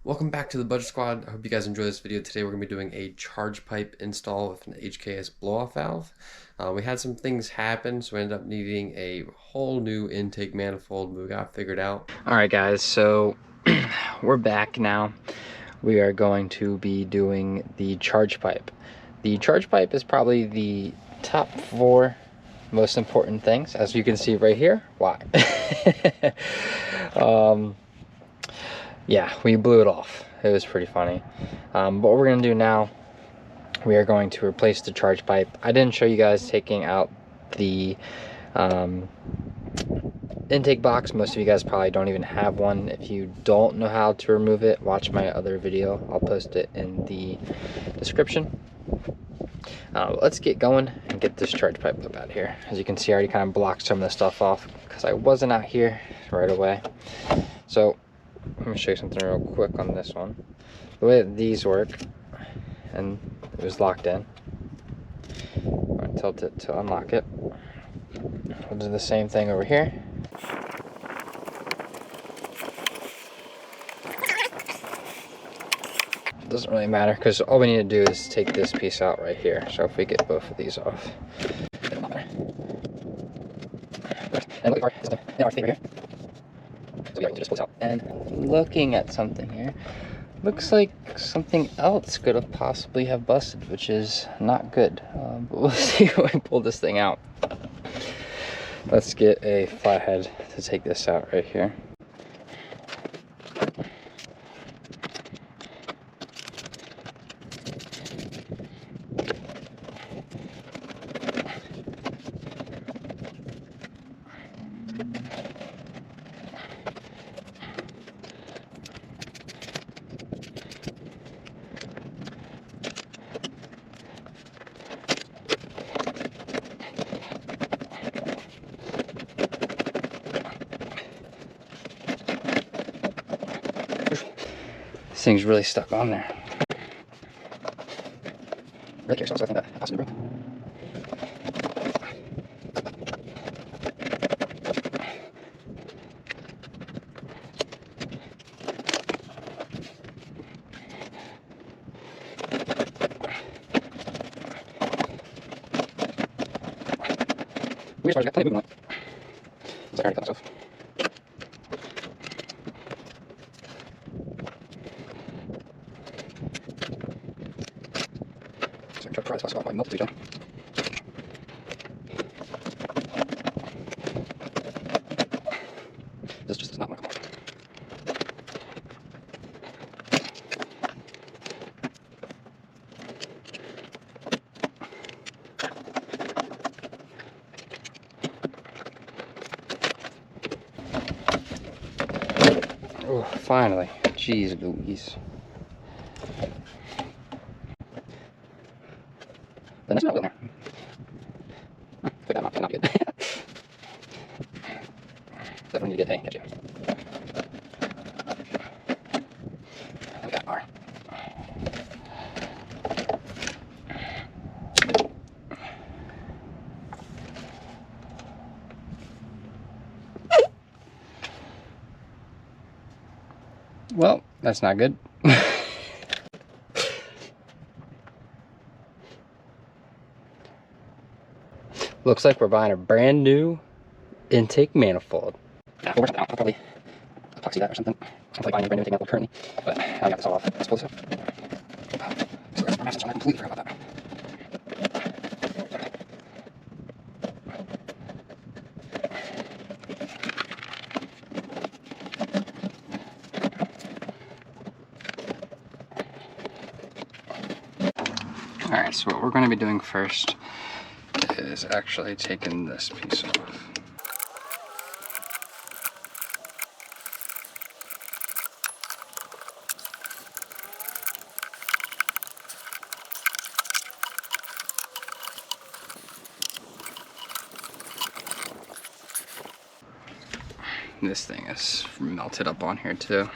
Welcome back to the Budget Squad. I hope you guys enjoy this video. Today we're going to be doing a charge pipe install with an HKS blow-off valve. We had some things happen, so we ended up needing a whole new intake manifold, but we got figured out. Alright guys, so we're back now. We are going to be doing the charge pipe. The charge pipe is probably the top 4 most important things, as you can see right here. Why? Yeah, we blew it off. It was pretty funny. But what we're gonna do now, we are going to replace the charge pipe. I didn't show you guys taking out the intake box. Most of you guys probably don't even have one. If you don't know how to remove it, watch my other video. I'll post it in the description. Let's get going and get this charge pipe up out of here. As you can see, I already kind of blocked some of the stuff off because I wasn't out here right away. So I'm gonna show you something real quick on this one. The way that these work, and it was locked in. I'm gonna tilt it to unlock it. We'll do the same thing over here. Doesn't really matter because all we need to do is take this piece out right here. So if we get both of these off, it doesn't matter. And look at our thing right here. So we are going to just pull this out. And looking at something here, looks like something else could have possibly have busted, which is not good. But we'll see when we pull this thing out. Let's get a flathead to take this out right here. This thing's really stuck on there. Really curious, so I think that has to be broke. Weird part, I got plenty of movement on it. So I already cut myself. So I can try to pry this plastic off my multitude jump. This just does not want to come off. Oh, finally. Jeez Louise. The next one in there. Took that not good. Definitely need to get a catch you. And we got our. Well, that's not good. Looks like we're buying a brand new intake manifold. Yeah, we'll work something out. I'll probably epoxy that or something. I'm probably buying a brand new intake manifold currently, but now we got this all off. Let's pull this up. So our message on that, completely forgot about that. Alright, so what we're going to be doing first is actually taking this piece off. This thing is melted up on here too.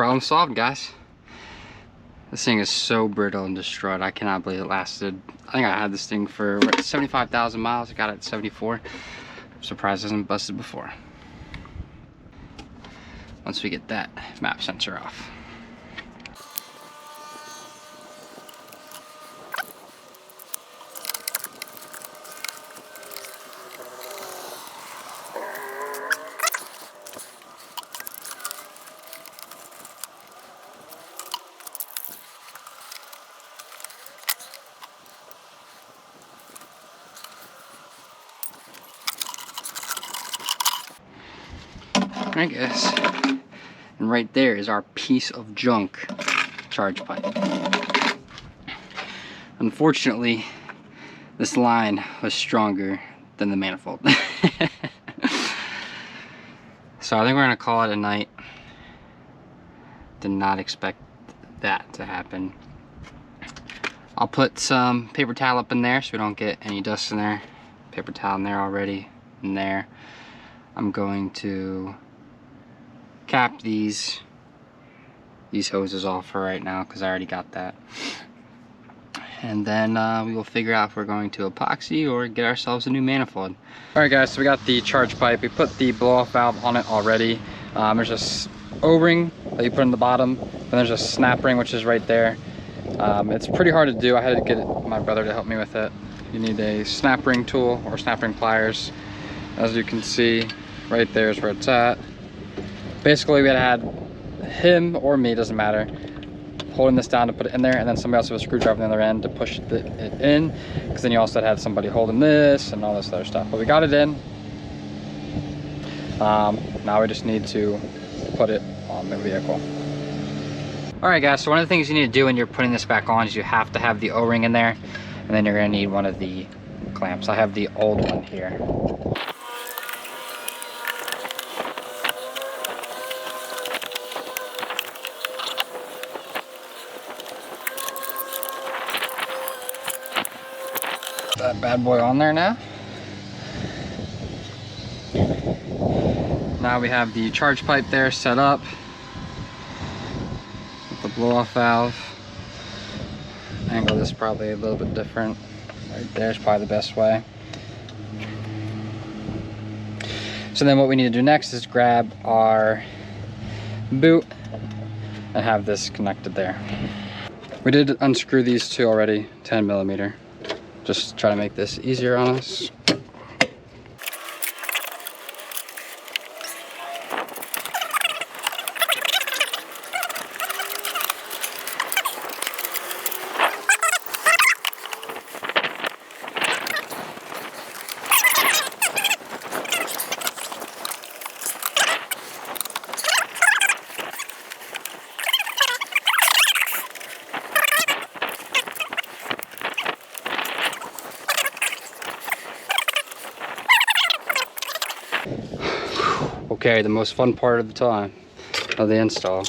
Problem solved, guys. This thing is so brittle and destroyed. I cannot believe it lasted. I think I had this thing for 75,000 miles. I got it at 74. I'm surprised it hasn't busted before. Once we get that map sensor off. I guess. And right there is our piece of junk charge pipe. Unfortunately, this line was stronger than the manifold. So I think we're gonna call it a night. Did not expect that to happen. I'll put some paper towel up in there so we don't get any dust in there. Paper towel in there already, in there. I'm going to cap these hoses off for right now because I already got that. And then we will figure out if we're going to epoxy or get ourselves a new manifold. Alright guys, so we got the charge pipe. We put the blow-off valve on it already. There's a O-ring that you put in the bottom, and there's a snap ring which is right there. It's pretty hard to do. I had to get my brother to help me with it. You need a snap ring tool or snap ring pliers. As you can see, right there is where it's at. Basically, we had him or me, doesn't matter, holding this down to put it in there, and then somebody else with a screwdriver on the other end to push it in, because then you also had somebody holding this and all this other stuff. But we got it in. Now we just need to put it on the vehicle. Alright guys, so one of the things you need to do when you're putting this back on is you have to have the O-ring in there, and then you're going to need one of the clamps. I have the old one here. That bad boy on there now. Now we have the charge pipe there set up with the blow-off valve. Angle this probably a little bit different. Right there's probably the best way. So then what we need to do next is grab our boot and have this connected there. We did unscrew these two already, 10mm. Just try to make this easier on us. Okay, the most fun part of the time of the install.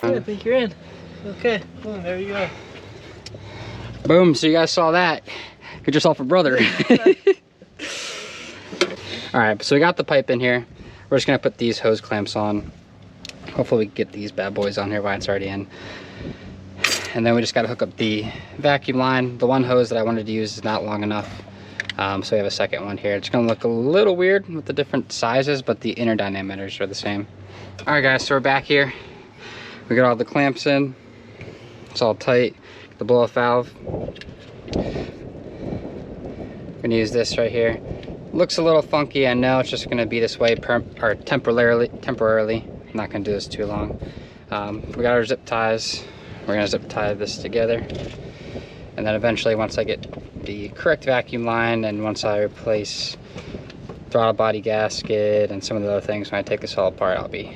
I think you're in. Okay, boom, there you go. Boom, so you guys saw that. Get yourself a brother. Alright, so we got the pipe in here. We're just gonna put these hose clamps on. Hopefully we can get these bad boys on here while it's already in. And then we just gotta hook up the vacuum line. The one hose that I wanted to use is not long enough. So we have a second one here. It's gonna look a little weird with the different sizes, but the inner diameters are the same. Alright guys, so we're back here. We got all the clamps in. It's all tight. The blow-off valve. I'm gonna use this right here. Looks a little funky, I know. It's just gonna be this way temporarily. I'm not gonna do this too long. We got our zip ties. We're gonna zip tie this together. And then eventually, once I get the correct vacuum line and once I replace throttle body gasket and some of the other things, when I take this all apart, I'll be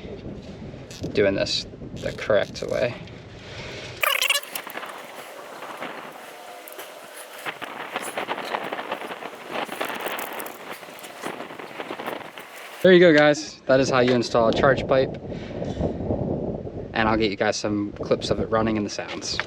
doing this the correct way. There you go, guys. That is how you install a charge pipe. And I'll get you guys some clips of it running and the sounds.